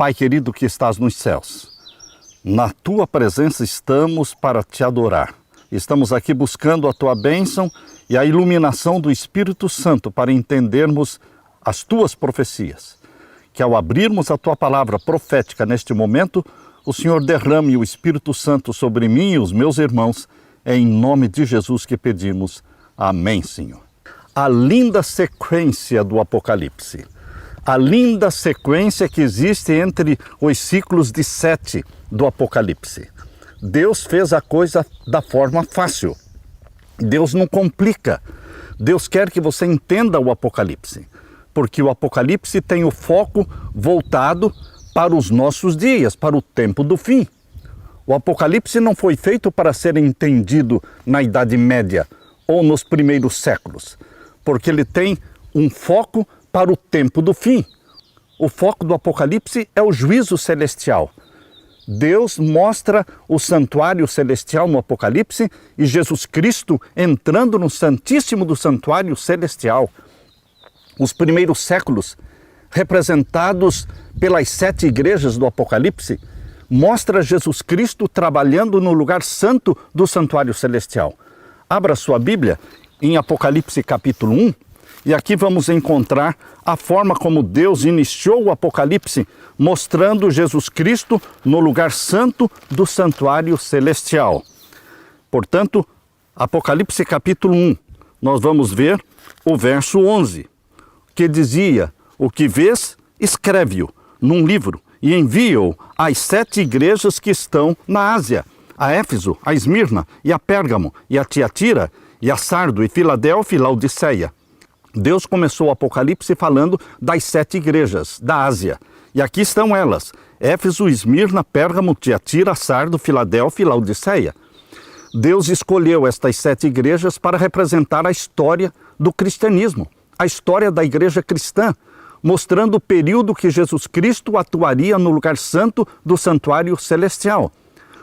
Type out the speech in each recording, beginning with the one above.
Pai querido que estás nos céus, na Tua presença estamos para Te adorar. Estamos aqui buscando a Tua bênção e a iluminação do Espírito Santo para entendermos as Tuas profecias. Que ao abrirmos a Tua palavra profética neste momento, o Senhor derrame o Espírito Santo sobre mim e os meus irmãos. É em nome de Jesus que pedimos. Amém, Senhor. A linda sequência do Apocalipse. A linda sequência que existe entre os ciclos de 7 do Apocalipse. Deus fez a coisa da forma fácil. Deus não complica. Deus quer que você entenda o Apocalipse, porque o Apocalipse tem o foco voltado para os nossos dias, para o tempo do fim. O Apocalipse não foi feito para ser entendido na Idade Média ou nos primeiros séculos, porque ele tem um foco para o tempo do fim. O foco do Apocalipse é o juízo celestial. Deus mostra o santuário celestial no Apocalipse e Jesus Cristo entrando no Santíssimo do Santuário Celestial. Os primeiros séculos, representados pelas 7 igrejas do Apocalipse, mostra Jesus Cristo trabalhando no lugar santo do Santuário Celestial. Abra sua Bíblia em Apocalipse capítulo 1, e aqui vamos encontrar a forma como Deus iniciou o Apocalipse, mostrando Jesus Cristo no lugar santo do Santuário Celestial. Portanto, Apocalipse capítulo 1, nós vamos ver o verso 11, que dizia: o que vês, escreve-o num livro e envia-o às 7 igrejas que estão na Ásia, a Éfeso, a Esmirna, e a Pérgamo, e a Tiatira, e a Sardo, e Filadélfia, e Laodiceia. Deus começou o Apocalipse falando das 7 igrejas da Ásia. E aqui estão elas: Éfeso, Esmirna, Pérgamo, Tiatira, Sardo, Filadélfia e Laodiceia. Deus escolheu estas 7 igrejas para representar a história do cristianismo, a história da igreja cristã, mostrando o período que Jesus Cristo atuaria no lugar santo do santuário celestial.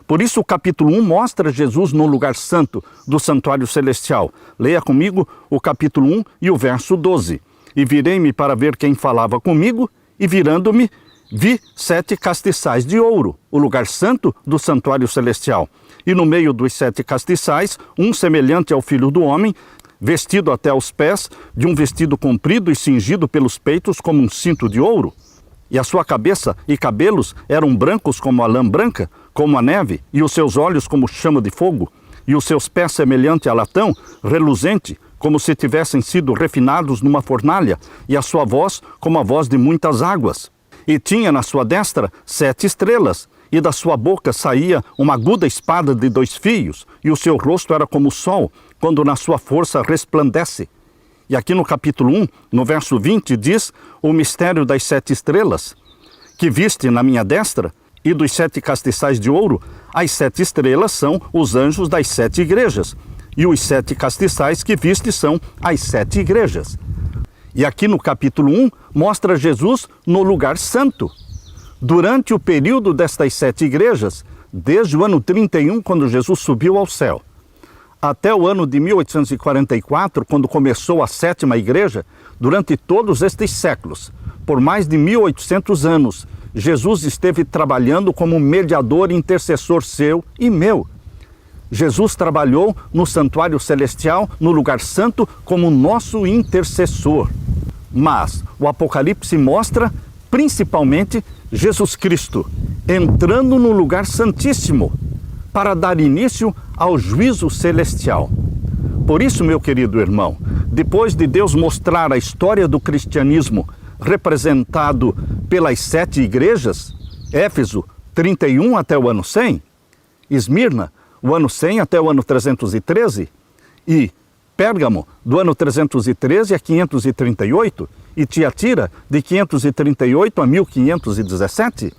Por isso o capítulo 1 mostra Jesus no lugar santo do santuário celestial. Leia comigo o capítulo 1 e o verso 12. E virei-me para ver quem falava comigo, e virando-me, vi 7 castiçais de ouro, o lugar santo do santuário celestial. E no meio dos 7 castiçais, um semelhante ao Filho do Homem, vestido até aos pés, de um vestido comprido e cingido pelos peitos como um cinto de ouro. E a sua cabeça e cabelos eram brancos como a lã branca, como a neve, e os seus olhos como chama de fogo, e os seus pés semelhante a latão, reluzente, como se tivessem sido refinados numa fornalha, e a sua voz como a voz de muitas águas. E tinha na sua destra 7 estrelas, e da sua boca saía uma aguda espada de 2 fios, e o seu rosto era como o sol, quando na sua força resplandece. E aqui no capítulo 1, no verso 20, diz o mistério das 7 estrelas, que viste na minha destra, e dos 7 castiçais de ouro. As 7 estrelas são os anjos das 7 igrejas, e os 7 castiçais que viste são as 7 igrejas. E aqui no capítulo 1, mostra Jesus no lugar santo. Durante o período destas 7 igrejas, desde o ano 31, quando Jesus subiu ao céu, até o ano de 1844, quando começou a 7ª igreja, durante todos estes séculos, por mais de 1800 anos, Jesus esteve trabalhando como mediador e intercessor seu e meu. Jesus trabalhou no santuário celestial, no lugar santo, como nosso intercessor. Mas o Apocalipse mostra, principalmente, Jesus Cristo entrando no lugar santíssimo para dar início ao juízo celestial. Por isso, meu querido irmão, depois de Deus mostrar a história do cristianismo representado pelas 7 igrejas, Éfeso, 31 até o ano 100, Esmirna, o ano 100 até o ano 313, e Pérgamo, do ano 313 a 538, e Tiatira, de 538 a 1517,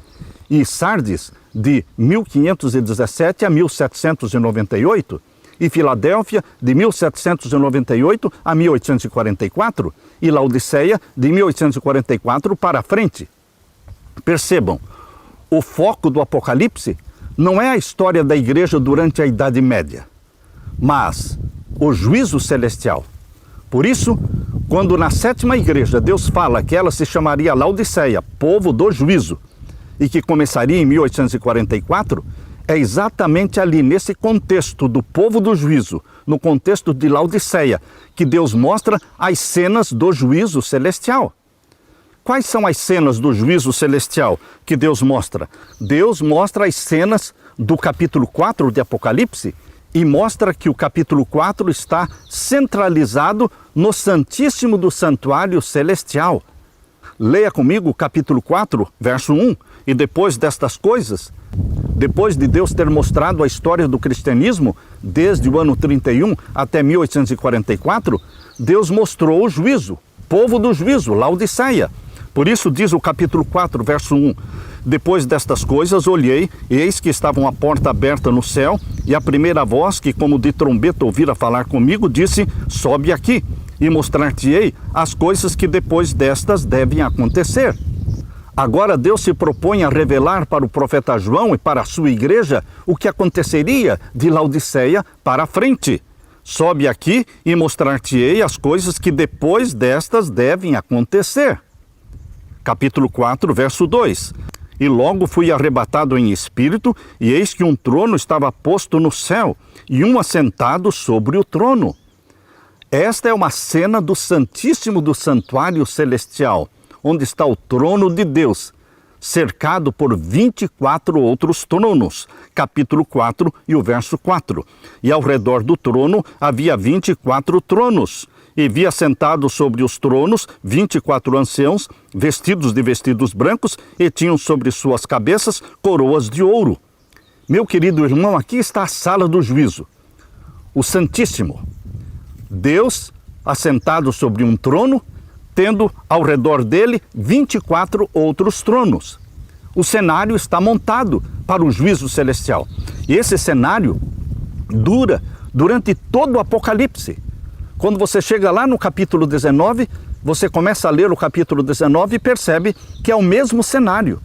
e Sardes, de 1517 a 1798, e Filadélfia, de 1798 a 1844, e Laodiceia, de 1844 para frente. Percebam, o foco do Apocalipse não é a história da igreja durante a Idade Média, mas o juízo celestial. Por isso, quando na 7ª igreja Deus fala que ela se chamaria Laodiceia, povo do juízo, e que começaria em 1844, é exatamente ali, nesse contexto do povo do juízo, no contexto de Laodiceia, que Deus mostra as cenas do juízo celestial. Quais são as cenas do juízo celestial que Deus mostra? Deus mostra as cenas do capítulo 4 de Apocalipse e mostra que o capítulo 4 está centralizado no Santíssimo do Santuário Celestial. Leia comigo o capítulo 4, verso 1. E depois destas coisas, depois de Deus ter mostrado a história do cristianismo, desde o ano 31 até 1844, Deus mostrou o juízo, povo do juízo, Laodiceia. Por isso diz o capítulo 4, verso 1, depois destas coisas olhei, e eis que estava uma porta aberta no céu, e a primeira voz que como de trombeta ouvira falar comigo, disse, sobe aqui, e mostrar-te-ei as coisas que depois destas devem acontecer. Agora Deus se propõe a revelar para o profeta João e para a sua igreja o que aconteceria de Laodiceia para a frente. Sobe aqui e mostrar-te-ei as coisas que depois destas devem acontecer. Capítulo 4, verso 2. E logo fui arrebatado em espírito, e eis que um trono estava posto no céu, e um assentado sobre o trono. Esta é uma cena do Santíssimo do Santuário Celestial, onde está o trono de Deus, cercado por 24 outros tronos. Capítulo 4 e o verso 4. E ao redor do trono havia 24 tronos. E via sentados sobre os tronos 24 anciãos, vestidos de vestidos brancos, e tinham sobre suas cabeças coroas de ouro. Meu querido irmão, aqui está a sala do juízo. O Santíssimo. Deus assentado sobre um trono, tendo ao redor dele 24 outros tronos. O cenário está montado para o juízo celestial. E esse cenário dura durante todo o Apocalipse. Quando você chega lá no capítulo 19, você começa a ler o capítulo 19 e percebe que é o mesmo cenário.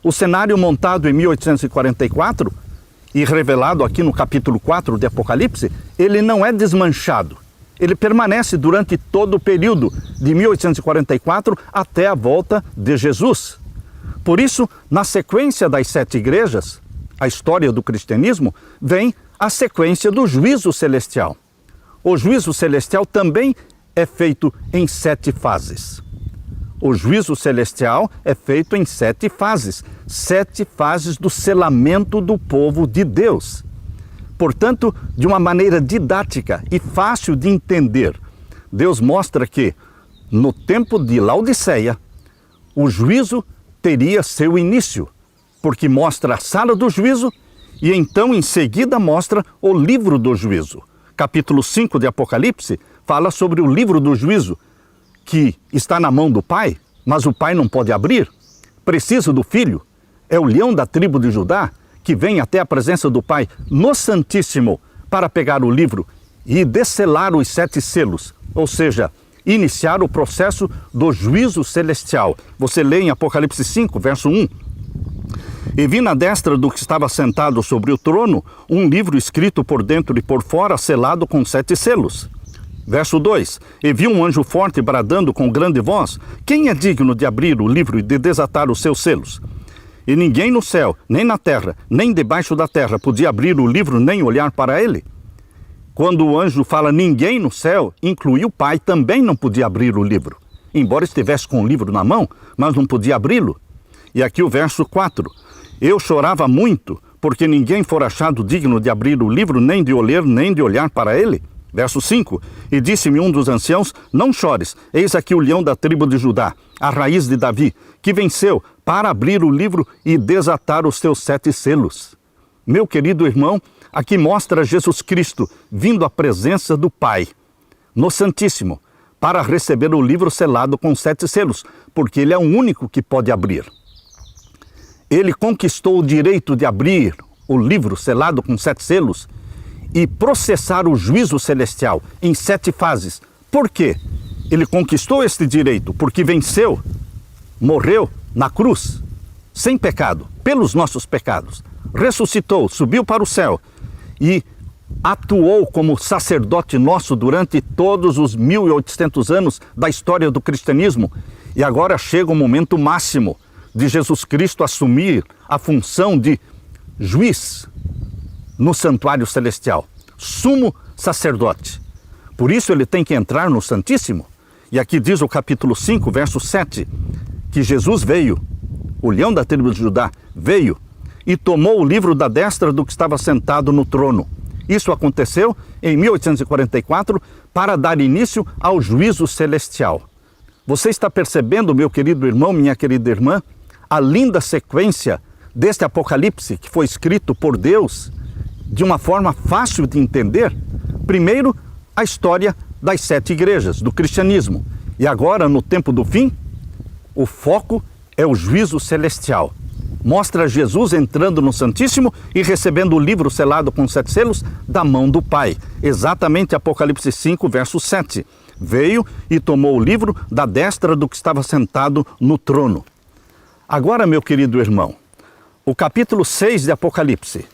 O cenário montado em 1844 e revelado aqui no capítulo 4 de Apocalipse, ele não é desmanchado. Ele permanece durante todo o período de 1844 até a volta de Jesus. Por isso, na sequência das 7 igrejas, a história do cristianismo, vem a sequência do juízo celestial. O juízo celestial também é feito em 7 fases. O juízo celestial é feito em 7 fases. 7 fases do selamento do povo de Deus. Portanto, de uma maneira didática e fácil de entender, Deus mostra que, no tempo de Laodiceia, o juízo teria seu início, porque mostra a sala do juízo e então, em seguida, mostra o livro do juízo. Capítulo 5 de Apocalipse fala sobre o livro do juízo, que está na mão do Pai, mas o Pai não pode abrir. Precisa do Filho. É o leão da tribo de Judá, que vem até a presença do Pai no Santíssimo para pegar o livro e descelar os 7 selos, ou seja, iniciar o processo do juízo celestial. Você lê em Apocalipse 5, verso 1. E vi na destra do que estava sentado sobre o trono um livro escrito por dentro e por fora, selado com 7 selos. Verso 2. E vi um anjo forte bradando com grande voz: quem é digno de abrir o livro e de desatar os seus selos? E ninguém no céu, nem na terra, nem debaixo da terra podia abrir o livro nem olhar para ele. Quando o anjo fala ninguém no céu, inclui o Pai, também não podia abrir o livro. Embora estivesse com o livro na mão, mas não podia abri-lo. E aqui o verso 4. Eu chorava muito, porque ninguém for achado digno de abrir o livro, nem de ler, nem de olhar para ele. Verso 5. E disse-me um dos anciãos: não chores, eis aqui o leão da tribo de Judá, a raiz de Davi, que venceu para abrir o livro e desatar os seus 7 selos. Meu querido irmão, aqui mostra Jesus Cristo vindo à presença do Pai, no Santíssimo, para receber o livro selado com 7 selos, porque ele é o único que pode abrir. Ele conquistou o direito de abrir o livro selado com 7 selos e processar o juízo celestial em 7 fases. Por quê? Ele conquistou este direito porque venceu, morreu na cruz, sem pecado, pelos nossos pecados. Ressuscitou, subiu para o céu e atuou como sacerdote nosso durante todos os 1800 anos da história do cristianismo. E agora chega o momento máximo. de Jesus Cristo assumir a função de juiz no santuário celestial, sumo sacerdote. Por isso ele tem que entrar no Santíssimo. E aqui diz o capítulo 5, verso 7, que Jesus veio, o leão da tribo de Judá, veio e tomou o livro da destra do que estava sentado no trono. Isso aconteceu em 1844 para dar início ao juízo celestial. Você está percebendo, meu querido irmão, minha querida irmã, a linda sequência deste Apocalipse que foi escrito por Deus de uma forma fácil de entender? Primeiro, a história das 7 igrejas do cristianismo. E agora, no tempo do fim, o foco é o juízo celestial. Mostra Jesus entrando no Santíssimo e recebendo o livro selado com 7 selos da mão do Pai. Exatamente Apocalipse 5, verso 7. Veio e tomou o livro da destra do que estava sentado no trono. Agora, meu querido irmão, o capítulo 6 de Apocalipse,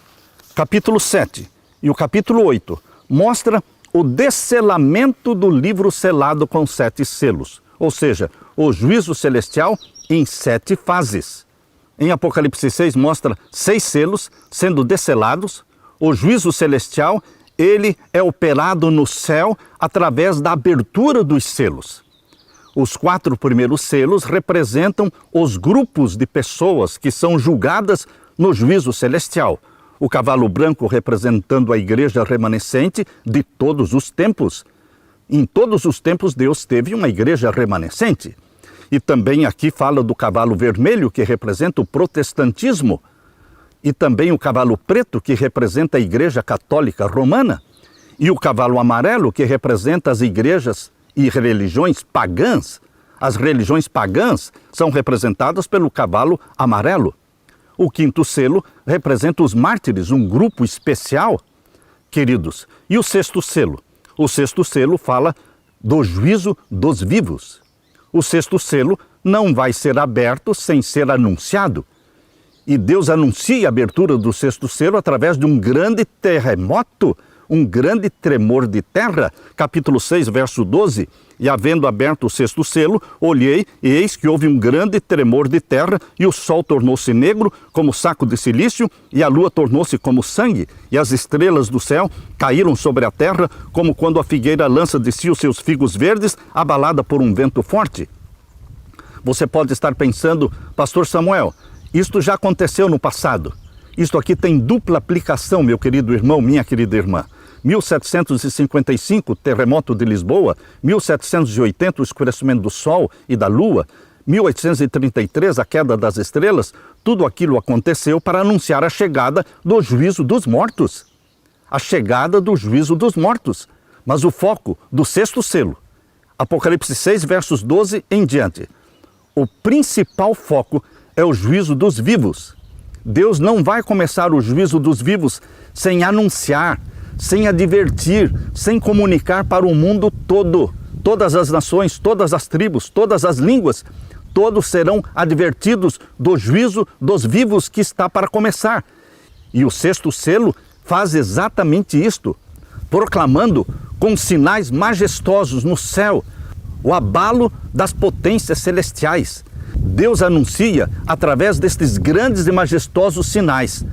capítulo 7 e o capítulo 8 mostra o desselamento do livro selado com 7 selos, ou seja, o juízo celestial em 7 fases. Em Apocalipse 6 mostra 6 selos sendo desselados. O juízo celestial, ele é operado no céu através da abertura dos selos. Os 4 primeiros selos representam os grupos de pessoas que são julgadas no juízo celestial. O cavalo branco representando a igreja remanescente de todos os tempos. Em todos os tempos Deus teve uma igreja remanescente. E também aqui fala do cavalo vermelho, que representa o protestantismo. E também o cavalo preto, que representa a igreja católica romana. E o cavalo amarelo, que representa as igrejas e religiões pagãs. As religiões pagãs são representadas pelo cavalo amarelo. O 5º selo representa os mártires, um grupo especial, queridos. E o 6º selo? O 6º selo fala do juízo dos vivos. O 6º selo não vai ser aberto sem ser anunciado. E Deus anuncia a abertura do 6º selo através de um grande terremoto, um grande tremor de terra. Capítulo 6, verso 12. E havendo aberto o 6º selo, olhei e eis que houve um grande tremor de terra, e o sol tornou-se negro como saco de silício, e a lua tornou-se como sangue, e as estrelas do céu caíram sobre a terra, como quando a figueira lança de si os seus figos verdes, abalada por um vento forte. Você pode estar pensando, pastor Samuel, isto já aconteceu no passado. Isto aqui tem dupla aplicação, meu querido irmão, minha querida irmã. 1755, terremoto de Lisboa. 1780, o escurecimento do Sol e da Lua. 1833, a queda das estrelas. Tudo aquilo aconteceu para anunciar a chegada do juízo dos mortos. A chegada do juízo dos mortos. Mas o foco do 6º selo, Apocalipse 6, versos 12 em diante. O principal foco é o juízo dos vivos. Deus não vai começar o juízo dos vivos sem anunciar, sem advertir, sem comunicar para o mundo todo. Todas as nações, todas as tribos, todas as línguas, todos serão advertidos do juízo dos vivos que está para começar. E o 6º selo faz exatamente isto, proclamando com sinais majestosos no céu o abalo das potências celestiais. Deus anuncia através destes grandes e majestosos sinais,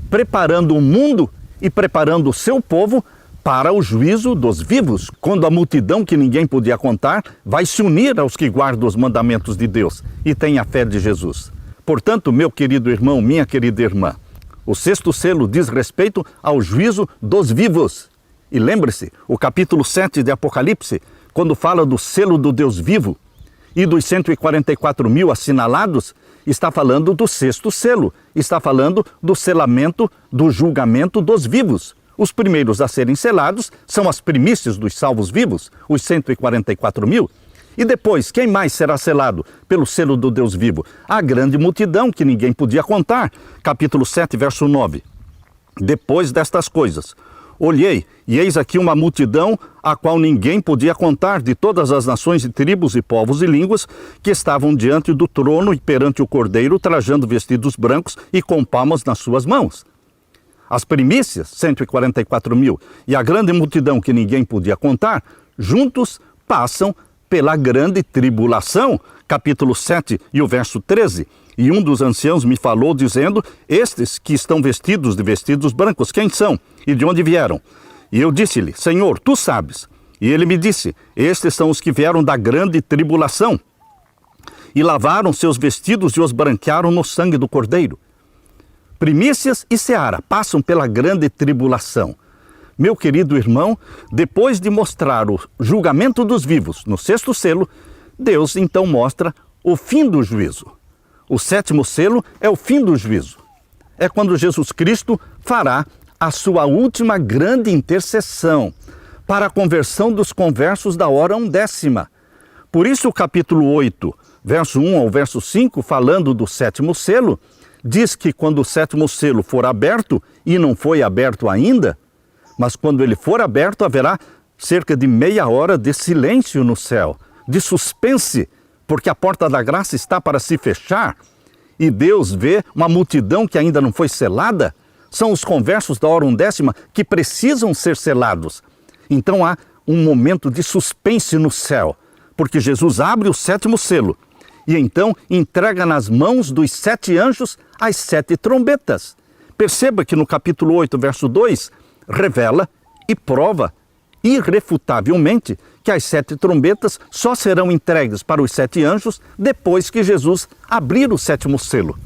preparando o mundo e preparando o seu povo para o juízo dos vivos, quando a multidão que ninguém podia contar vai se unir aos que guardam os mandamentos de Deus e têm a fé de Jesus. Portanto, meu querido irmão, minha querida irmã, o 6º selo diz respeito ao juízo dos vivos. E lembre-se, o capítulo 7 de Apocalipse, quando fala do selo do Deus vivo e dos 144 mil assinalados, está falando do 6º selo, está falando do selamento, do julgamento dos vivos. Os primeiros a serem selados são as primícias dos salvos vivos, os 144 mil. E depois, quem mais será selado pelo selo do Deus vivo? A grande multidão que ninguém podia contar. Capítulo 7, verso 9. Depois destas coisas, olhei, e eis aqui uma multidão a qual ninguém podia contar, de todas as nações e tribos e povos e línguas, que estavam diante do trono e perante o Cordeiro, trajando vestidos brancos e com palmas nas suas mãos. As primícias, 144 mil, e a grande multidão que ninguém podia contar, juntos passam pela grande tribulação, capítulo 7 e o verso 13, E um dos anciãos me falou, dizendo: estes que estão vestidos de vestidos brancos, quem são e de onde vieram? E eu disse-lhe: Senhor, tu sabes. E ele me disse: estes são os que vieram da grande tribulação e lavaram seus vestidos e os branquearam no sangue do Cordeiro. Primícias e seara passam pela grande tribulação. Meu querido irmão, depois de mostrar o julgamento dos vivos no 6º selo, Deus então mostra o fim do juízo. O 7º selo é o fim do juízo. É quando Jesus Cristo fará a sua última grande intercessão para a conversão dos conversos da hora undécima. Por isso o capítulo 8, verso 1 ao verso 5, falando do 7º selo, diz que quando o 7º selo for aberto, e não foi aberto ainda, mas quando ele for aberto, haverá cerca de meia hora de silêncio no céu, de suspense, porque a porta da graça está para se fechar, e Deus vê uma multidão que ainda não foi selada. São os conversos da hora undécima que precisam ser selados. Então há um momento de suspense no céu, porque Jesus abre o 7º selo, e então entrega nas mãos dos 7 anjos as 7 trombetas. Perceba que no capítulo 8, verso 2, revela e prova irrefutavelmente que as 7 trombetas só serão entregues para os 7 anjos depois que Jesus abrir o 7º selo.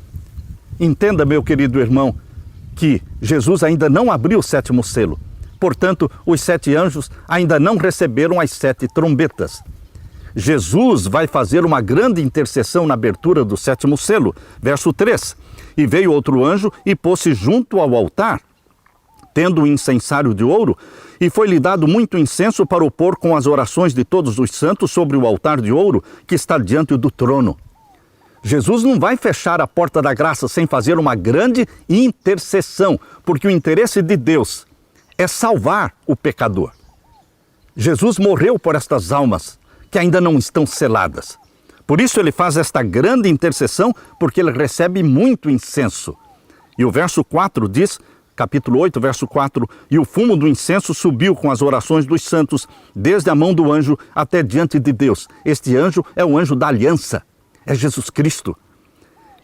Entenda, meu querido irmão, que Jesus ainda não abriu o 7º selo. Portanto, os 7 anjos ainda não receberam as 7 trombetas. Jesus vai fazer uma grande intercessão na abertura do 7º selo. Verso 3. E veio outro anjo e pôs-se junto ao altar, tendo o incensário de ouro, e foi-lhe dado muito incenso para o pôr com as orações de todos os santos sobre o altar de ouro que está diante do trono. Jesus não vai fechar a porta da graça sem fazer uma grande intercessão, porque o interesse de Deus é salvar o pecador. Jesus morreu por estas almas que ainda não estão seladas. Por isso ele faz esta grande intercessão, porque ele recebe muito incenso. E o verso 4 diz, capítulo 8, verso 4, e o fumo do incenso subiu com as orações dos santos, desde a mão do anjo até diante de Deus. Este anjo é o anjo da aliança, é Jesus Cristo.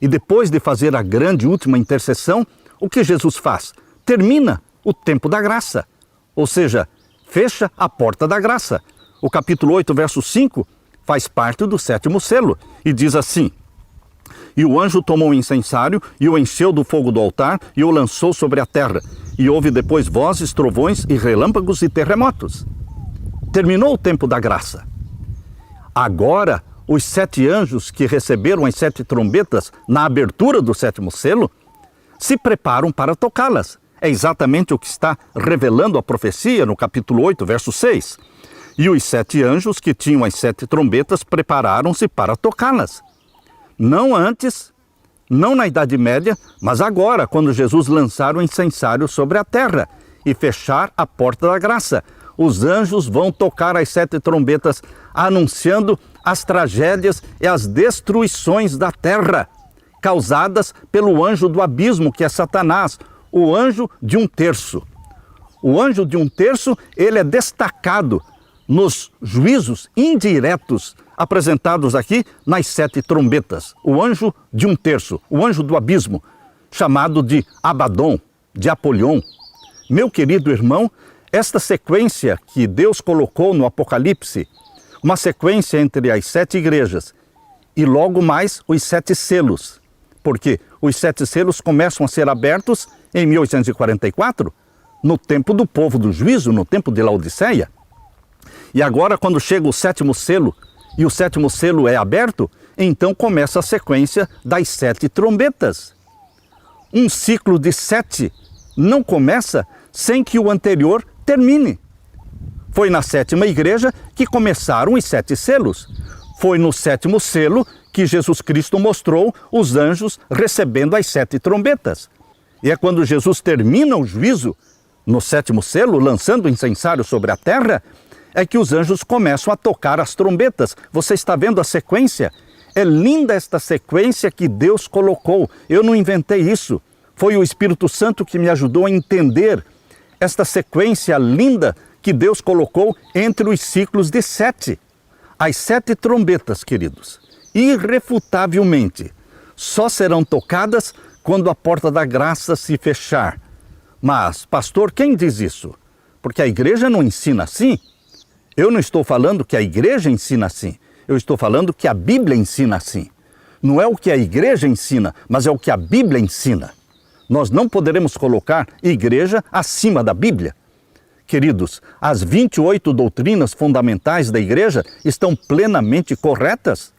E depois de fazer a grande última intercessão, o que Jesus faz? Termina o tempo da graça, ou seja, fecha a porta da graça. O capítulo 8, verso 5, faz parte do 7º selo e diz assim: E o anjo tomou o incensário e o encheu do fogo do altar e o lançou sobre a terra. E houve depois vozes, trovões e relâmpagos e terremotos. Terminou o tempo da graça. Agora, os 7 anjos que receberam as 7 trombetas na abertura do 7º selo se preparam para tocá-las. É exatamente o que está revelando a profecia no capítulo 8, verso 6. E os 7 anjos que tinham as 7 trombetas prepararam-se para tocá-las. Não antes, não na Idade Média, mas agora, quando Jesus lançar o incensário sobre a terra e fechar a porta da graça. Os anjos vão tocar as 7 trombetas, anunciando as tragédias e as destruições da terra, causadas pelo anjo do abismo, que é Satanás, o anjo de 1/3. O anjo de 1/3, ele é destacado nos juízos indiretos apresentados aqui nas 7 trombetas. O anjo de 1/3, o anjo do abismo, chamado de Abaddon, de Apolion. Meu querido irmão, esta sequência que Deus colocou no Apocalipse, uma sequência entre as 7 igrejas e logo mais os 7 selos, porque os 7 selos começam a ser abertos em 1844, no tempo do povo do juízo, no tempo de Laodiceia. E agora, quando chega o 7º selo, e o 7º selo é aberto, então começa a sequência das 7 trombetas. Um ciclo de 7 não começa sem que o anterior termine. Foi na 7ª igreja que começaram os 7 selos. Foi no 7º selo que Jesus Cristo mostrou os anjos recebendo as 7 trombetas. E é quando Jesus termina o juízo, no 7º selo, lançando o incensário sobre a terra, é que os anjos começam a tocar as trombetas. Você está vendo a sequência? É linda esta sequência que Deus colocou. Eu não inventei isso. Foi o Espírito Santo que me ajudou a entender esta sequência linda que Deus colocou entre os ciclos de 7. As 7 trombetas, queridos, irrefutavelmente, só serão tocadas quando a porta da graça se fechar. Mas, pastor, quem diz isso? Porque a igreja não ensina assim. Eu não estou falando que a igreja ensina assim. Eu estou falando que a Bíblia ensina assim. Não é o que a igreja ensina, mas é o que a Bíblia ensina. Nós não poderemos colocar igreja acima da Bíblia. Queridos, as 28 doutrinas fundamentais da igreja estão plenamente corretas.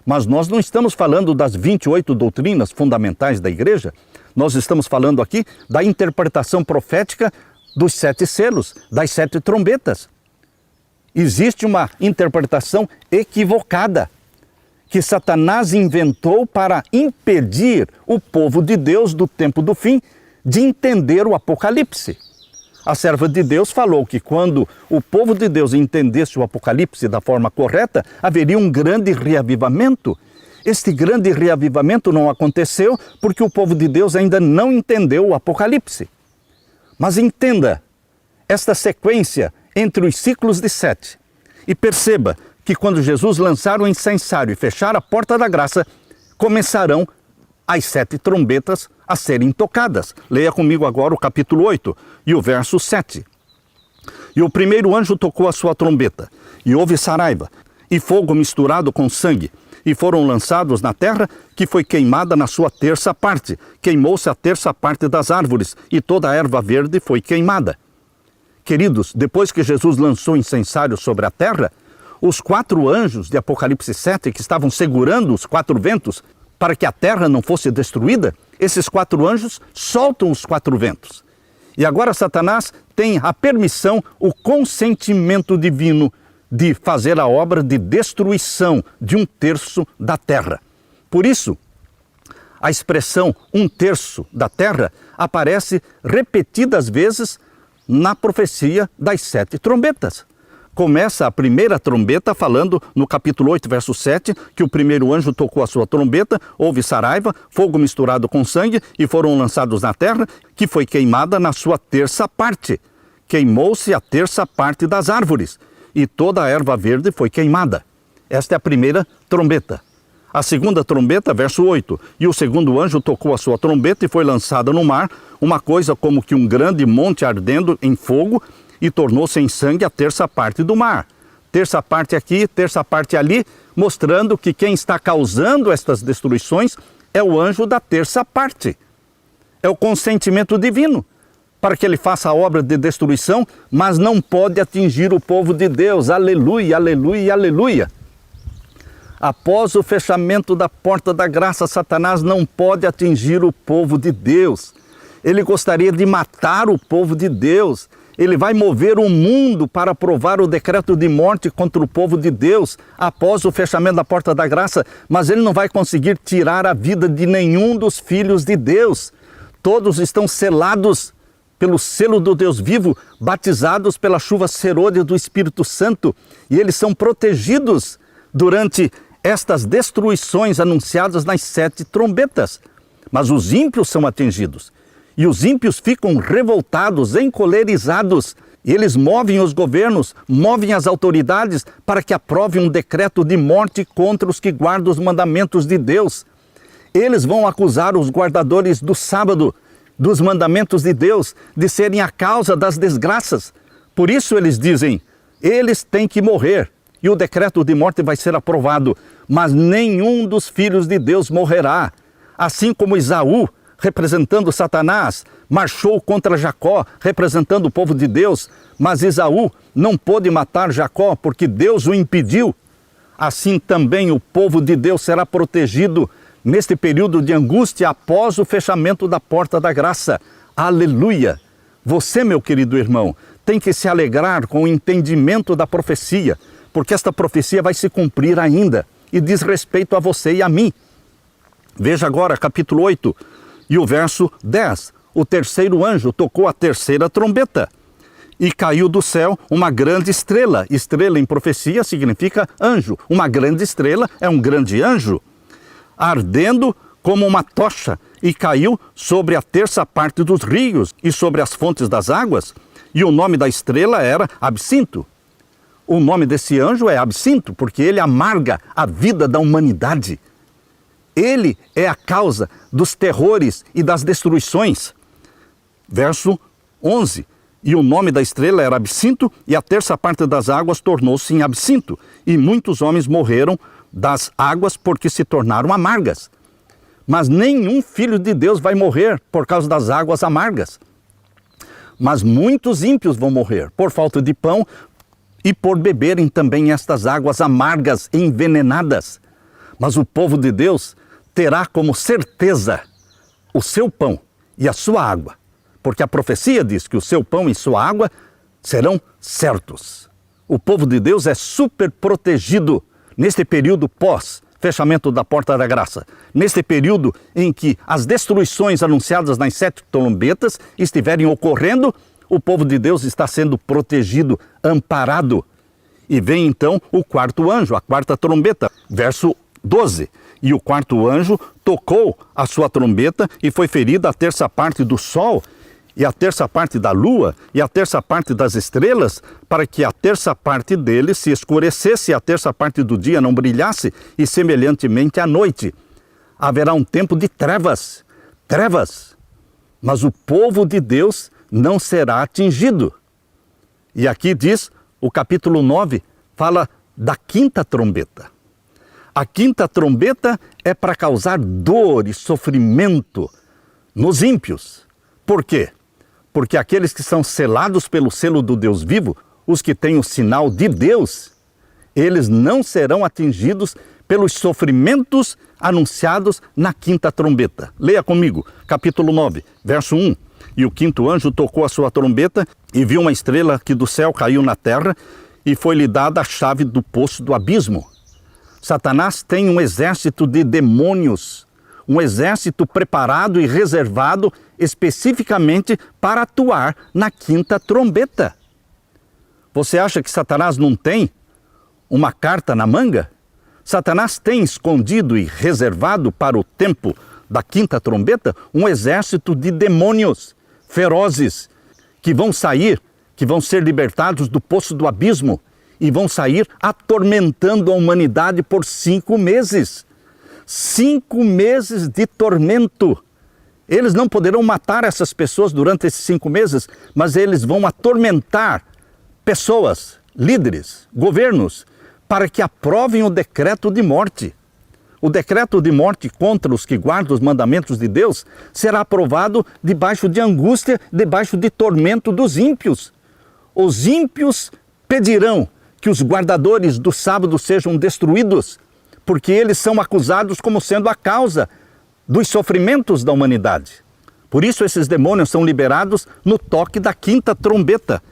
Mas nós não estamos falando das 28 doutrinas fundamentais da igreja. Nós estamos falando aqui da interpretação profética dos 7 selos, das 7 trombetas. Existe uma interpretação equivocada que Satanás inventou para impedir o povo de Deus do tempo do fim de entender o Apocalipse. A serva de Deus falou que quando o povo de Deus entendesse o Apocalipse da forma correta, haveria um grande reavivamento. Este grande reavivamento não aconteceu porque o povo de Deus ainda não entendeu o Apocalipse. Mas entenda esta sequência entre os ciclos de 7 e perceba que quando Jesus lançar o incensário e fechar a porta da graça, começarão as 7 trombetas a serem tocadas. Leia comigo agora o capítulo 8 e o verso 7. E o primeiro anjo tocou a sua trombeta, e houve saraiva, e fogo misturado com sangue, e foram lançados na terra, que foi queimada na sua terça parte. Queimou-se a terça parte das árvores, e toda a erva verde foi queimada. Queridos, depois que Jesus lançou o incensário sobre a terra, os 4 anjos de Apocalipse 7, que estavam segurando os 4 ventos, para que a terra não fosse destruída, esses 4 anjos soltam os 4 ventos. E agora Satanás tem a permissão, o consentimento divino de fazer a obra de destruição de 1/3 da terra. Por isso, a expressão 1/3 da terra aparece repetidas vezes na profecia das 7 trombetas. Começa a primeira trombeta falando no capítulo 8, verso 7, que o primeiro anjo tocou a sua trombeta, houve saraiva, fogo misturado com sangue, e foram lançados na terra, que foi queimada na sua terça parte. Queimou-se a terça parte das árvores, e toda a erva verde foi queimada. Esta é a primeira trombeta. A segunda trombeta, verso 8, e o segundo anjo tocou a sua trombeta e foi lançada no mar, uma coisa como que um grande monte ardendo em fogo, e tornou-se em sangue a terça parte do mar. Terça parte aqui, terça parte ali, mostrando que quem está causando estas destruições é o anjo da terça parte. É o consentimento divino para que ele faça a obra de destruição, mas não pode atingir o povo de Deus. Aleluia, aleluia, aleluia. Após o fechamento da porta da graça, Satanás não pode atingir o povo de Deus. Ele gostaria de matar o povo de Deus. Ele vai mover o mundo para aprovar o decreto de morte contra o povo de Deus após o fechamento da porta da graça, mas ele não vai conseguir tirar a vida de nenhum dos filhos de Deus. Todos estão selados pelo selo do Deus vivo, batizados pela chuva serôdia do Espírito Santo, e eles são protegidos durante estas destruições anunciadas nas 7 trombetas. Mas os ímpios são atingidos. E os ímpios ficam revoltados, encolerizados. E eles movem os governos, movem as autoridades para que aprovem um decreto de morte contra os que guardam os mandamentos de Deus. Eles vão acusar os guardadores do sábado, dos mandamentos de Deus, de serem a causa das desgraças. Por isso eles dizem, eles têm que morrer. E o decreto de morte vai ser aprovado. Mas nenhum dos filhos de Deus morrerá. Assim como Esaú, representando Satanás, marchou contra Jacó, representando o povo de Deus, mas Esaú não pôde matar Jacó porque Deus o impediu. Assim também o povo de Deus será protegido neste período de angústia após o fechamento da porta da graça. Aleluia! Você, meu querido irmão, tem que se alegrar com o entendimento da profecia, porque esta profecia vai se cumprir ainda e diz respeito a você e a mim. Veja agora capítulo 8, e o verso 10, o terceiro anjo tocou a terceira trombeta e caiu do céu uma grande estrela. Estrela em profecia significa anjo. Uma grande estrela é um grande anjo, ardendo como uma tocha, e caiu sobre a terça parte dos rios e sobre as fontes das águas. E o nome da estrela era Absinto. O nome desse anjo é Absinto, porque ele amarga a vida da humanidade. Ele é a causa dos terrores e das destruições. Verso 11. E o nome da estrela era Absinto, e a terça parte das águas tornou-se em absinto. E muitos homens morreram das águas porque se tornaram amargas. Mas nenhum filho de Deus vai morrer por causa das águas amargas. Mas muitos ímpios vão morrer por falta de pão e por beberem também estas águas amargas e envenenadas. Mas o povo de Deus terá como certeza o seu pão e a sua água, porque a profecia diz que o seu pão e sua água serão certos. O povo de Deus é super protegido neste período pós-fechamento da porta da graça, neste período em que as destruições anunciadas nas 7 trombetas estiverem ocorrendo, o povo de Deus está sendo protegido, amparado. E vem então o quarto anjo, a quarta trombeta, verso 12. E o quarto anjo tocou a sua trombeta e foi ferida a terça parte do sol e a terça parte da lua e a terça parte das estrelas, para que a terça parte deles se escurecesse e a terça parte do dia não brilhasse, e semelhantemente à noite. Haverá um tempo de trevas, mas o povo de Deus não será atingido. E aqui diz, o capítulo 9 fala da quinta trombeta. A quinta trombeta é para causar dor e sofrimento nos ímpios. Por quê? Porque aqueles que são selados pelo selo do Deus vivo, os que têm o sinal de Deus, eles não serão atingidos pelos sofrimentos anunciados na quinta trombeta. Leia comigo, capítulo 9, verso 1. E o quinto anjo tocou a sua trombeta e viu uma estrela que do céu caiu na terra e foi-lhe dada a chave do poço do abismo. Satanás tem um exército de demônios, um exército preparado e reservado especificamente para atuar na quinta trombeta. Você acha que Satanás não tem uma carta na manga? Satanás tem escondido e reservado para o tempo da quinta trombeta um exército de demônios ferozes que vão sair, que vão ser libertados do poço do abismo e vão sair atormentando a humanidade por 5 meses. 5 meses de tormento. Eles não poderão matar essas pessoas durante esses 5 meses, mas eles vão atormentar pessoas, líderes, governos, para que aprovem o decreto de morte. O decreto de morte contra os que guardam os mandamentos de Deus será aprovado debaixo de angústia, debaixo de tormento dos ímpios. Os ímpios pedirão que os guardadores do sábado sejam destruídos, porque eles são acusados como sendo a causa dos sofrimentos da humanidade. Por isso esses demônios são liberados no toque da quinta trombeta.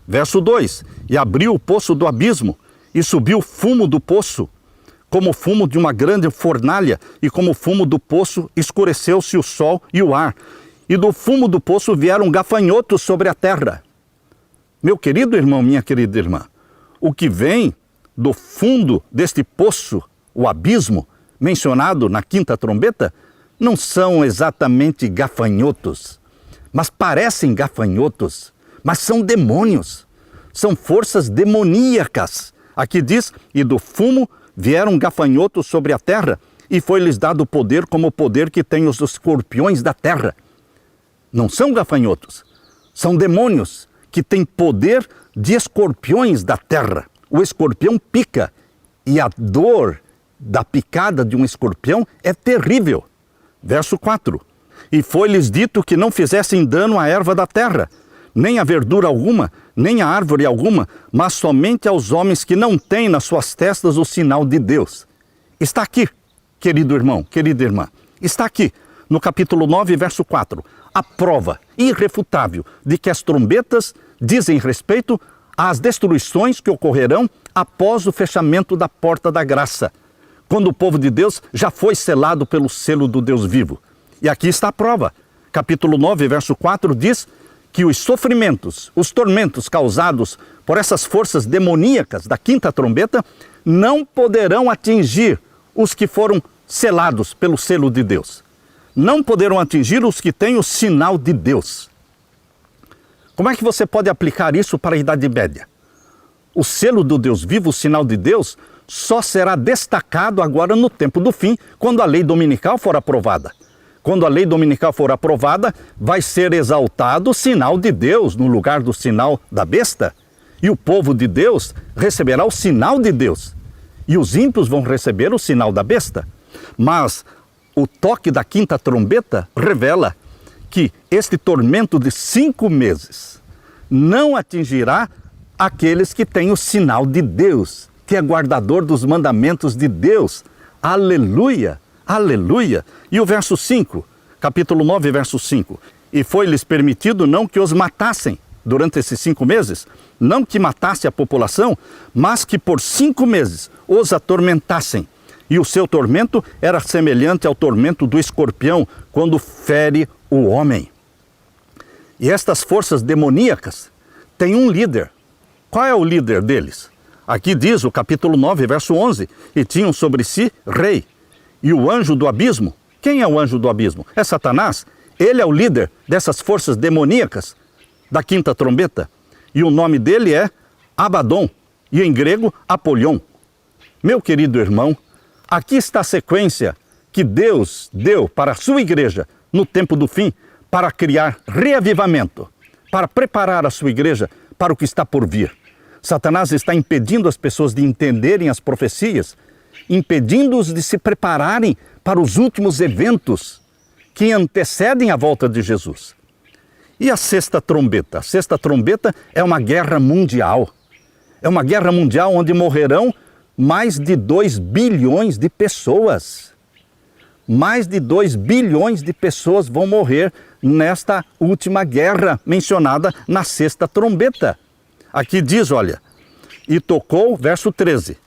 Verso 2. E abriu o poço do abismo, e subiu fumo do poço, como fumo de uma grande fornalha, e como fumo do poço escureceu-se o sol e o ar. E do fumo do poço vieram gafanhotos sobre a terra. Meu querido irmão, minha querida irmã, o que vem do fundo deste poço, o abismo, mencionado na quinta trombeta, não são exatamente gafanhotos, mas parecem gafanhotos, mas são demônios, são forças demoníacas. Aqui diz, e do fumo vieram gafanhotos sobre a terra, e foi-lhes dado poder como o poder que tem os escorpiões da terra. Não são gafanhotos, são demônios que têm poder de escorpiões da terra. O escorpião pica, e a dor da picada de um escorpião é terrível. Verso 4. E foi-lhes dito que não fizessem dano à erva da terra, nem a verdura alguma, nem a árvore alguma, mas somente aos homens que não têm nas suas testas o sinal de Deus. Está aqui, querido irmão, querida irmã, está aqui, no capítulo 9, verso 4, a prova irrefutável de que as trombetas dizem respeito às destruições que ocorrerão após o fechamento da porta da graça, quando o povo de Deus já foi selado pelo selo do Deus vivo. E aqui está a prova. Capítulo 9, verso 4 diz que os sofrimentos, os tormentos causados por essas forças demoníacas da quinta trombeta não poderão atingir os que foram selados pelo selo de Deus. Não poderão atingir os que têm o sinal de Deus. Como é que você pode aplicar isso para a Idade Média? O selo do Deus vivo, o sinal de Deus, só será destacado agora no tempo do fim, quando a lei dominical for aprovada. Quando a lei dominical for aprovada, vai ser exaltado o sinal de Deus no lugar do sinal da besta. E o povo de Deus receberá o sinal de Deus. E os ímpios vão receber o sinal da besta. Mas o toque da quinta trombeta revela que este tormento de 5 meses não atingirá aqueles que têm o sinal de Deus, que é guardador dos mandamentos de Deus. Aleluia, aleluia. E o verso 5, capítulo 9, verso 5. E foi-lhes permitido não que os matassem durante esses 5 meses, não que matasse a população, mas que por 5 meses os atormentassem. E o seu tormento era semelhante ao tormento do escorpião quando fere o homem. E estas forças demoníacas têm um líder. Qual é o líder deles? Aqui diz o capítulo 9, verso 11, e tinham sobre si rei. E o anjo do abismo, quem é o anjo do abismo? É Satanás. Ele é o líder dessas forças demoníacas da quinta trombeta. E o nome dele é Abaddon, e em grego Apolion. Meu querido irmão, aqui está a sequência que Deus deu para a sua igreja no tempo do fim, para criar reavivamento, para preparar a sua igreja para o que está por vir. Satanás está impedindo as pessoas de entenderem as profecias, impedindo-os de se prepararem para os últimos eventos que antecedem a volta de Jesus. E a sexta trombeta? A sexta trombeta é uma guerra mundial. É uma guerra mundial onde morrerão mais de 2 bilhões de pessoas. Mais de 2 bilhões de pessoas vão morrer nesta última guerra mencionada na sexta trombeta. Aqui diz, olha, e tocou, verso 13,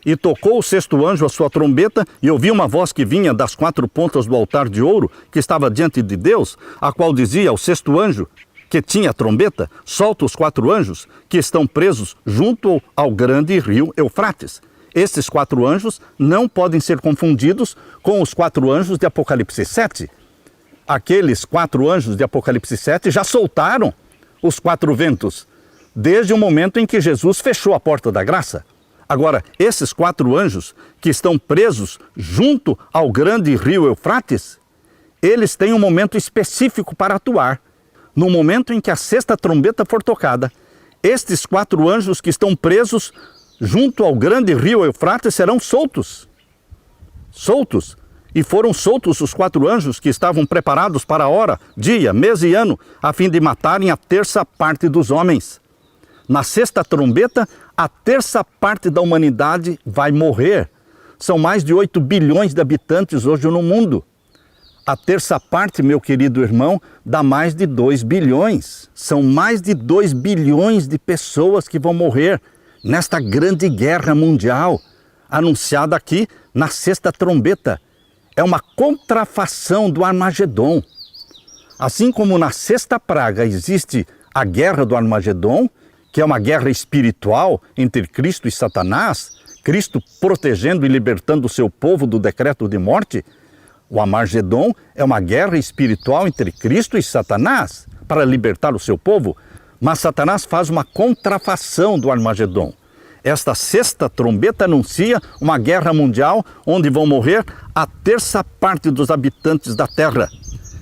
e tocou o sexto anjo a sua trombeta, e ouvi uma voz que vinha das 4 pontas do altar de ouro, que estava diante de Deus, a qual dizia ao sexto anjo, que tinha a trombeta, solta os 4 anjos que estão presos junto ao grande rio Eufrates. Estes 4 anjos não podem ser confundidos com os 4 anjos de Apocalipse 7. Aqueles 4 anjos de Apocalipse 7 já soltaram os 4 ventos, desde o momento em que Jesus fechou a porta da graça. Agora, esses 4 anjos que estão presos junto ao grande rio Eufrates, eles têm um momento específico para atuar. No momento em que a sexta trombeta for tocada, estes 4 anjos que estão presos junto ao grande rio Eufrates serão soltos. Soltos. E foram soltos os 4 anjos que estavam preparados para a hora, dia, mês e ano, a fim de matarem a terça parte dos homens. Na sexta trombeta, a terça parte da humanidade vai morrer. São mais de 8 bilhões de habitantes hoje no mundo. A terça parte, meu querido irmão, dá mais de 2 bilhões. São mais de 2 bilhões de pessoas que vão morrer nesta grande guerra mundial, anunciada aqui na sexta trombeta. É uma contrafação do Armagedon. Assim como na sexta praga existe a guerra do Armagedon, que é uma guerra espiritual entre Cristo e Satanás, Cristo protegendo e libertando o seu povo do decreto de morte, o Armagedon é uma guerra espiritual entre Cristo e Satanás para libertar o seu povo, mas Satanás faz uma contrafação do Armagedon. Esta sexta trombeta anuncia uma guerra mundial onde vão morrer a terça parte dos habitantes da terra.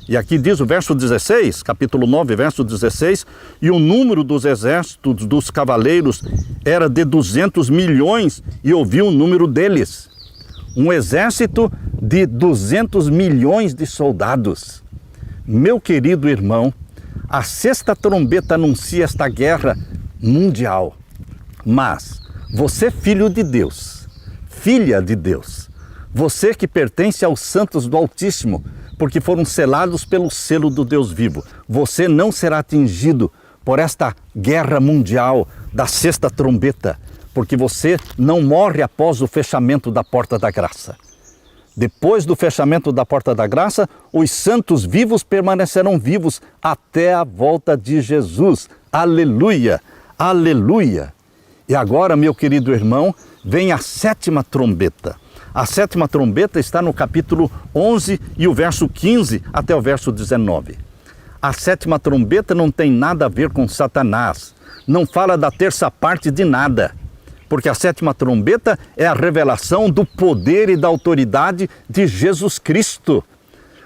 E aqui diz o verso 16, capítulo 9, verso 16, e o número dos exércitos dos cavaleiros era de 200 milhões, e ouvi o número deles. Um exército de 200 milhões de soldados. Meu querido irmão, a sexta trombeta anuncia esta guerra mundial. Mas você, filho de Deus, filha de Deus, você que pertence aos santos do Altíssimo, porque foram selados pelo selo do Deus vivo, você não será atingido por esta guerra mundial da sexta trombeta, porque você não morre após o fechamento da porta da graça. Depois do fechamento da porta da graça, os santos vivos permanecerão vivos até a volta de Jesus. Aleluia! Aleluia! E agora, meu querido irmão, vem a sétima trombeta. A sétima trombeta está no capítulo 11 e o verso 15 até o verso 19. A sétima trombeta não tem nada a ver com Satanás. Não fala da terça parte de nada. porque a sétima trombeta é a revelação do poder e da autoridade de Jesus Cristo.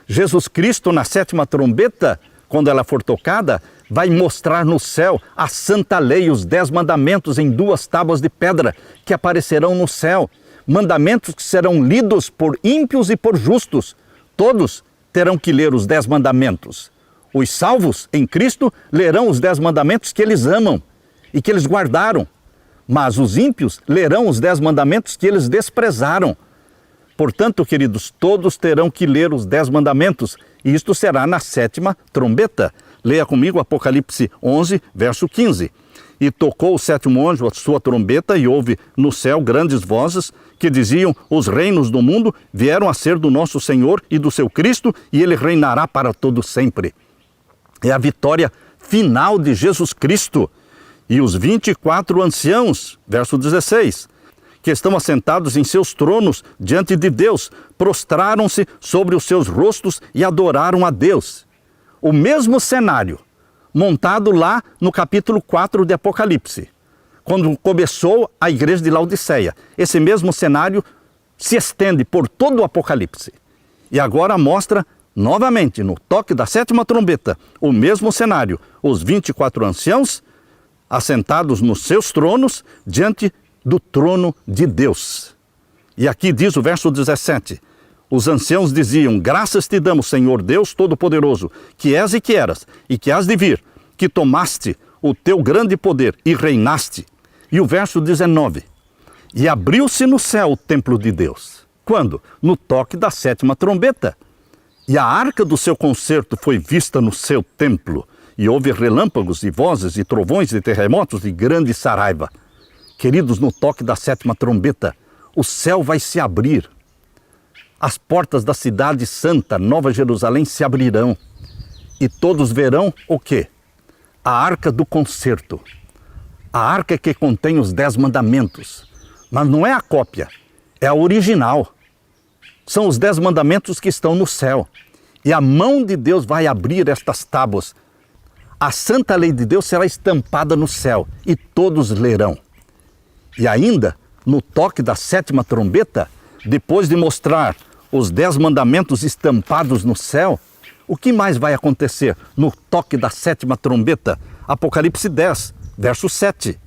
Jesus Cristo, na sétima trombeta, quando ela for tocada, vai mostrar no céu a santa lei, os 10 mandamentos em 2 tábuas de pedra que aparecerão no céu. Mandamentos que serão lidos por ímpios e por justos. Todos terão que ler os 10 mandamentos. Os salvos em Cristo lerão os 10 mandamentos que eles amam e que eles guardaram. Mas os ímpios lerão os 10 mandamentos que eles desprezaram. Portanto, queridos, todos terão que ler os 10 mandamentos, e isto será na sétima trombeta. Leia comigo Apocalipse 11, verso 15. E tocou o sétimo anjo a sua trombeta, e houve no céu grandes vozes que diziam: os reinos do mundo vieram a ser do nosso Senhor e do seu Cristo, e ele reinará para todo sempre. É a vitória final de Jesus Cristo. E os 24 anciãos, verso 16, que estão assentados em seus tronos diante de Deus, prostraram-se sobre os seus rostos e adoraram a Deus. O mesmo cenário montado lá no capítulo 4 de Apocalipse, quando começou a igreja de Laodiceia. Esse mesmo cenário se estende por todo o Apocalipse. E agora mostra novamente, no toque da sétima trombeta, o mesmo cenário. Os 24 anciãos assentados nos seus tronos diante do trono de Deus. E aqui diz o verso 17, os anciãos diziam: graças te damos, Senhor Deus Todo-Poderoso, que és e que eras, e que has de vir, que tomaste o teu grande poder e reinaste. E o verso 19, e abriu-se no céu o templo de Deus. Quando? No toque da sétima trombeta. E a arca do seu concerto foi vista no seu templo, e houve relâmpagos e vozes e trovões e terremotos e grande saraiva. Queridos, no toque da sétima trombeta, o céu vai se abrir. As portas da cidade santa, Nova Jerusalém, se abrirão. E todos verão o quê? A arca do concerto. A arca que contém os 10 mandamentos. Mas não é a cópia, é a original. São os 10 mandamentos que estão no céu. E a mão de Deus vai abrir estas tábuas. A santa lei de Deus será estampada no céu e todos lerão. E ainda, no toque da sétima trombeta, depois de mostrar os 10 mandamentos estampados no céu, o que mais vai acontecer no toque da sétima trombeta? Apocalipse 10, verso 7.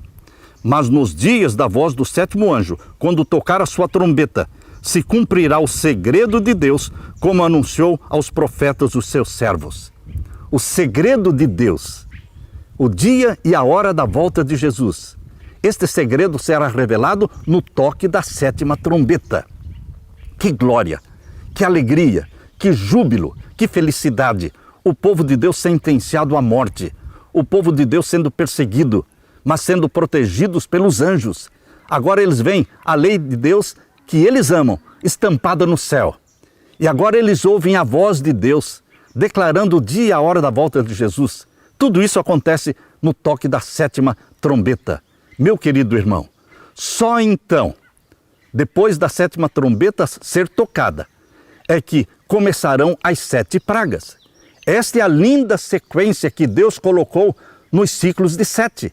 Mas nos dias da voz do sétimo anjo, quando tocar a sua trombeta, se cumprirá o segredo de Deus, como anunciou aos profetas os seus servos. O segredo de Deus, o dia e a hora da volta de Jesus. Este segredo será revelado no toque da sétima trombeta. Que glória, que alegria, que júbilo, que felicidade. O povo de Deus sentenciado à morte, o povo de Deus sendo perseguido, mas sendo protegidos pelos anjos. Agora eles veem a lei de Deus que eles amam, estampada no céu. E agora eles ouvem a voz de Deus, declarando o dia e a hora da volta de Jesus. Tudo isso acontece no toque da sétima trombeta. Meu querido irmão, só então, depois da sétima trombeta ser tocada, é que começarão as 7 pragas. Esta é a linda sequência que Deus colocou nos ciclos de 7.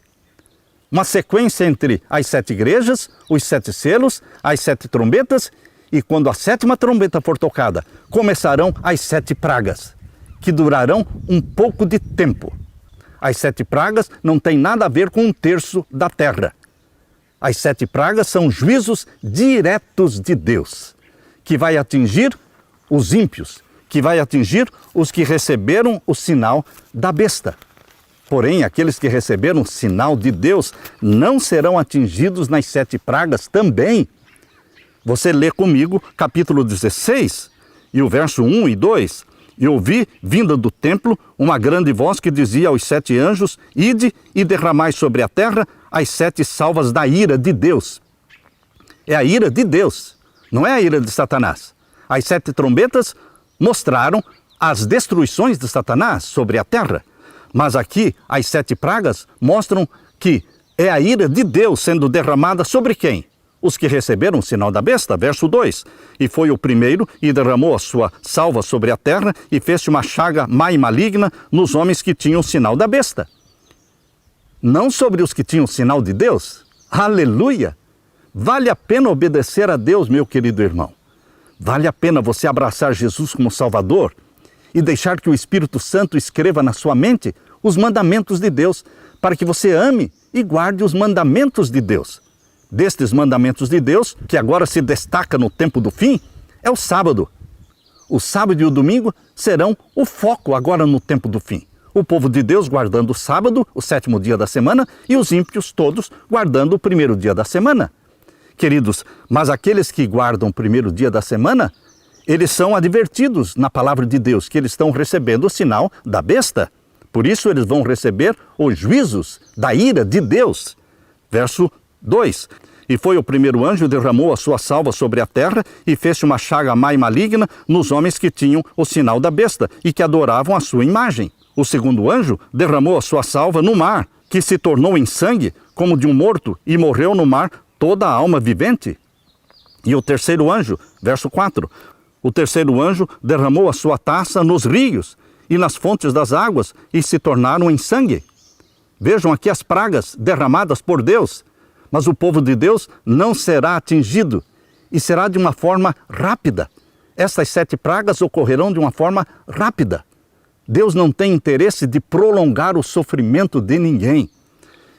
Uma sequência entre as 7 igrejas, os 7 selos, as 7 trombetas, e quando a sétima trombeta for tocada, começarão as 7 pragas, que durarão um pouco de tempo. As 7 pragas não têm nada a ver com 1/3 da terra. As 7 pragas são juízos diretos de Deus, que vai atingir os ímpios, que vai atingir os que receberam o sinal da besta. Porém, aqueles que receberam o sinal de Deus não serão atingidos nas 7 pragas também. Você lê comigo capítulo 16 e o verso 1 e 2. E ouvi, vinda do templo, uma grande voz que dizia aos 7 anjos: ide e derramai sobre a terra as 7 salvas da ira de Deus. É a ira de Deus, não é a ira de Satanás. As 7 trombetas mostraram as destruições de Satanás sobre a terra. Mas aqui, as 7 pragas mostram que é a ira de Deus sendo derramada sobre quem? Os que receberam o sinal da besta, verso 2. E foi o primeiro e derramou a sua salva sobre a terra e fez uma chaga má e maligna nos homens que tinham o sinal da besta. Não sobre os que tinham o sinal de Deus. Aleluia! Vale a pena obedecer a Deus, meu querido irmão. Vale a pena você abraçar Jesus como Salvador e deixar que o Espírito Santo escreva na sua mente os mandamentos de Deus, para que você ame e guarde os mandamentos de Deus. Destes mandamentos de Deus, que agora se destaca no tempo do fim, é o sábado. O sábado e o domingo serão o foco agora no tempo do fim. O povo de Deus guardando o sábado, o 7º dia da semana, e os ímpios todos guardando o 1º dia da semana. Queridos, mas aqueles que guardam o 1º dia da semana, eles são advertidos na palavra de Deus que eles estão recebendo o sinal da besta. Por isso eles vão receber os juízos da ira de Deus. Verso 2. E foi o primeiro anjo, derramou a sua salva sobre a terra e fez uma chaga má e maligna nos homens que tinham o sinal da besta e que adoravam a sua imagem. O segundo anjo derramou a sua salva no mar, que se tornou em sangue, como de um morto, e morreu no mar toda a alma vivente. E o terceiro anjo, verso 4, o terceiro anjo derramou a sua taça nos rios e nas fontes das águas e se tornaram em sangue. Vejam aqui as pragas derramadas por Deus, mas o povo de Deus não será atingido e será de uma forma rápida. Estas 7 pragas ocorrerão de uma forma rápida. Deus não tem interesse de prolongar o sofrimento de ninguém.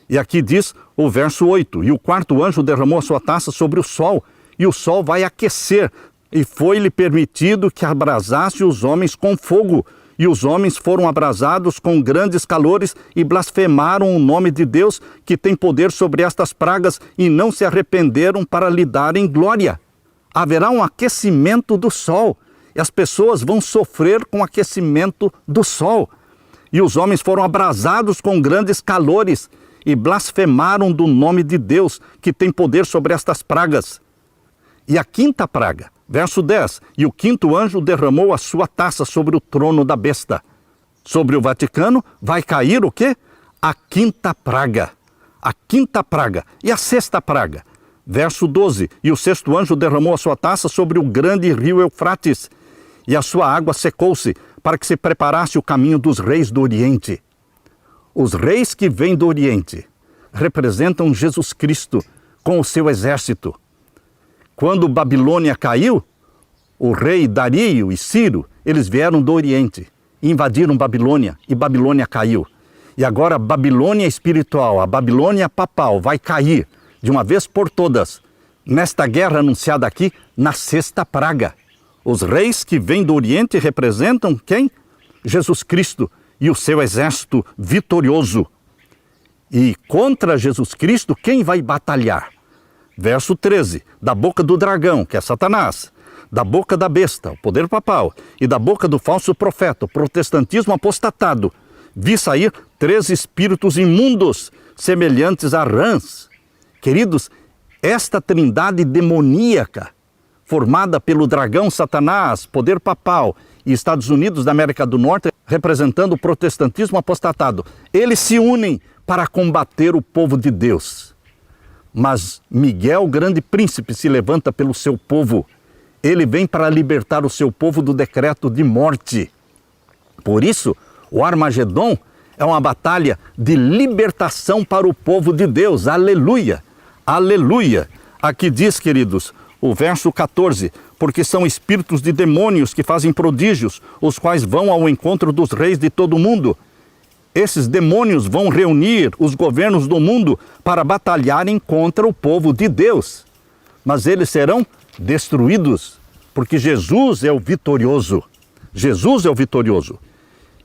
E aqui diz o verso 8, e o quarto anjo derramou a sua taça sobre o sol, e o sol vai aquecer, e foi-lhe permitido que abrasasse os homens com fogo, e os homens foram abrasados com grandes calores e blasfemaram o nome de Deus, que tem poder sobre estas pragas, e não se arrependeram para lhe darem glória. Haverá um aquecimento do sol, e as pessoas vão sofrer com o aquecimento do sol. E os homens foram abrasados com grandes calores, e blasfemaram do nome de Deus, que tem poder sobre estas pragas. E a quinta praga, verso 10, e o quinto anjo derramou a sua taça sobre o trono da besta. Sobre o Vaticano vai cair o quê? A quinta praga. A quinta praga. E a sexta praga, verso 12, e o sexto anjo derramou a sua taça sobre o grande rio Eufrates, e a sua água secou-se, para que se preparasse o caminho dos reis do Oriente. Os reis que vêm do Oriente representam Jesus Cristo com o seu exército. Quando Babilônia caiu, o rei Dario e Ciro, eles vieram do Oriente, invadiram Babilônia e Babilônia caiu. E agora a Babilônia espiritual, a Babilônia papal vai cair de uma vez por todas, nesta guerra anunciada aqui, na sexta praga. Os reis que vêm do Oriente representam quem? Jesus Cristo e o seu exército vitorioso. E contra Jesus Cristo, quem vai batalhar? Verso 13, da boca do dragão, que é Satanás, da boca da besta, o poder papal, e da boca do falso profeta, o protestantismo apostatado, vi sair 3 espíritos imundos, semelhantes a rãs. Queridos, esta trindade demoníaca, formada pelo dragão Satanás, poder papal, e Estados Unidos da América do Norte, representando o protestantismo apostatado, eles se unem para combater o povo de Deus. Mas Miguel, o grande príncipe, se levanta pelo seu povo. Ele vem para libertar o seu povo do decreto de morte. Por isso, o Armagedon é uma batalha de libertação para o povo de Deus. Aleluia! Aleluia! Aqui diz, queridos, o verso 14, porque são espíritos de demônios que fazem prodígios, os quais vão ao encontro dos reis de todo o mundo. Esses demônios vão reunir os governos do mundo para batalharem contra o povo de Deus. Mas eles serão destruídos, porque Jesus é o vitorioso. Jesus é o vitorioso.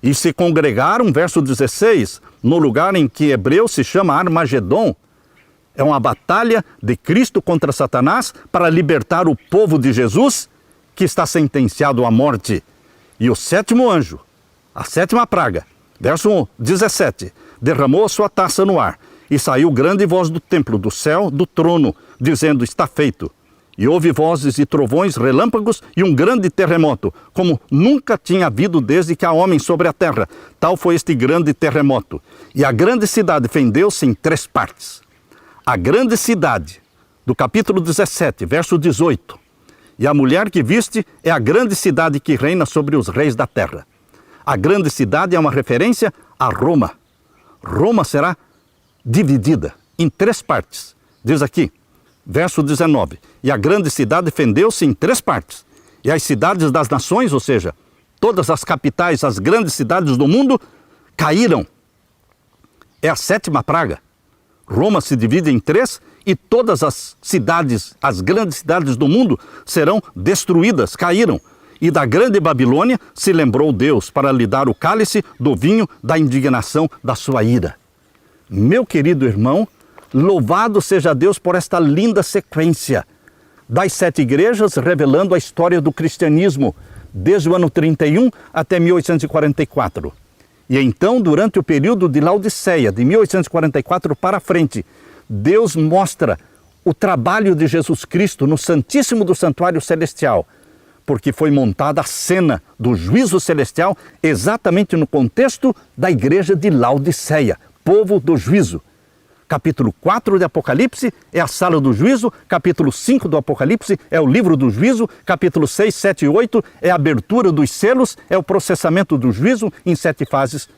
E se congregaram, verso 16, no lugar em que hebreu se chama Armagedon. É uma batalha de Cristo contra Satanás para libertar o povo de Jesus, que está sentenciado à morte. E o sétimo anjo, a sétima praga, verso 17, derramou a sua taça no ar, e saiu grande voz do templo, do céu, do trono, dizendo, está feito. E houve vozes e trovões, relâmpagos e um grande terremoto, como nunca tinha havido desde que há homem sobre a terra. Tal foi este grande terremoto. E a grande cidade fendeu-se em 3 partes. A grande cidade, do capítulo 17, verso 18. E a mulher que viste é a grande cidade que reina sobre os reis da terra. A grande cidade é uma referência a Roma. Roma será dividida em 3 partes. Diz aqui, Verso 19. E a grande cidade fendeu-se em 3 partes. E as cidades das nações, ou seja, todas as capitais, as grandes cidades do mundo, caíram. É a 7ª praga. Roma se divide em 3 e todas as cidades, as grandes cidades do mundo serão destruídas, caíram. E da grande Babilônia se lembrou Deus para lhe dar o cálice do vinho da indignação da sua ira. Meu querido irmão, louvado seja Deus por esta linda sequência das 7 igrejas revelando a história do cristianismo, desde o ano 31 até 1844. E então, durante o período de Laodiceia, de 1844 para frente, Deus mostra o trabalho de Jesus Cristo no Santíssimo do Santuário Celestial, porque foi montada a cena do juízo celestial exatamente no contexto da igreja de Laodiceia, povo do juízo. Capítulo 4 de Apocalipse é a sala do juízo, capítulo 5 do Apocalipse é o livro do juízo, capítulo 6, 7 e 8 é a abertura dos selos, é o processamento do juízo em 7 fases.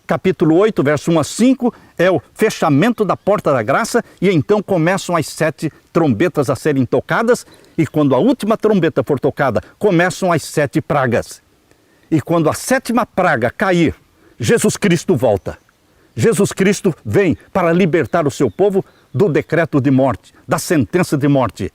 Capítulo 8, verso 1 a 5, é o fechamento da porta da graça e então começam as 7 trombetas a serem tocadas e quando a última trombeta for tocada, começam as 7 pragas. E quando a 7ª praga cair, Jesus Cristo volta. Jesus Cristo vem para libertar o seu povo do decreto de morte, da sentença de morte.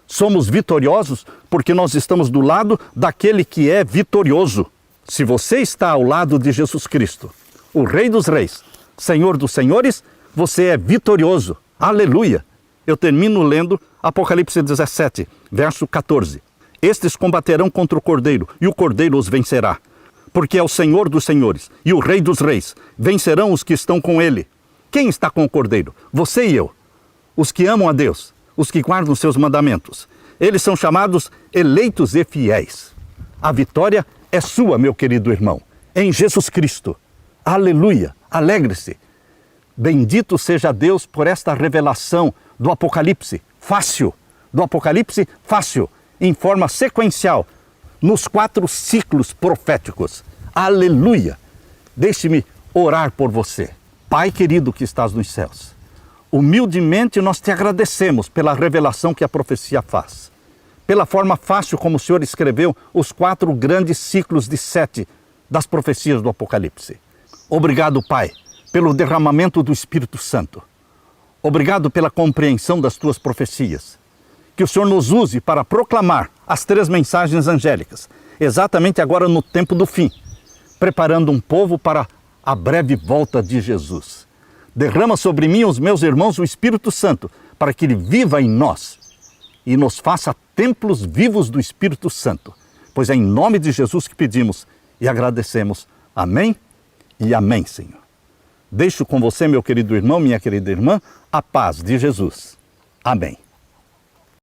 Somos vitoriosos porque nós estamos do lado daquele que é vitorioso. Se você está ao lado de Jesus Cristo, o Rei dos Reis, Senhor dos Senhores, você é vitorioso. Aleluia! Eu termino lendo Apocalipse 17, verso 14. Estes combaterão contra o Cordeiro, e o Cordeiro os vencerá. Porque é o Senhor dos Senhores e o Rei dos Reis. Vencerão os que estão com ele. Quem está com o Cordeiro? Você e eu. Os que amam a Deus, os que guardam seus mandamentos. Eles são chamados eleitos e fiéis. A vitória é sua, meu querido irmão, em Jesus Cristo. Aleluia! Alegre-se! Bendito seja Deus por esta revelação do Apocalipse fácil, em forma sequencial, nos 4 ciclos proféticos. Aleluia! Deixe-me orar por você. Pai querido que estás nos céus, humildemente nós te agradecemos pela revelação que a profecia faz, pela forma fácil como o Senhor escreveu os 4 grandes ciclos de 7 das profecias do Apocalipse. Obrigado, Pai, pelo derramamento do Espírito Santo. Obrigado pela compreensão das tuas profecias. Que o Senhor nos use para proclamar as 3 mensagens angélicas, exatamente agora no tempo do fim, preparando um povo para a breve volta de Jesus. Derrama sobre mim e os meus irmãos o Espírito Santo, para que ele viva em nós e nos faça templos vivos do Espírito Santo. Pois é em nome de Jesus que pedimos e agradecemos. Amém e amém, Senhor. Deixo com você, meu querido irmão, minha querida irmã, a paz de Jesus. Amém.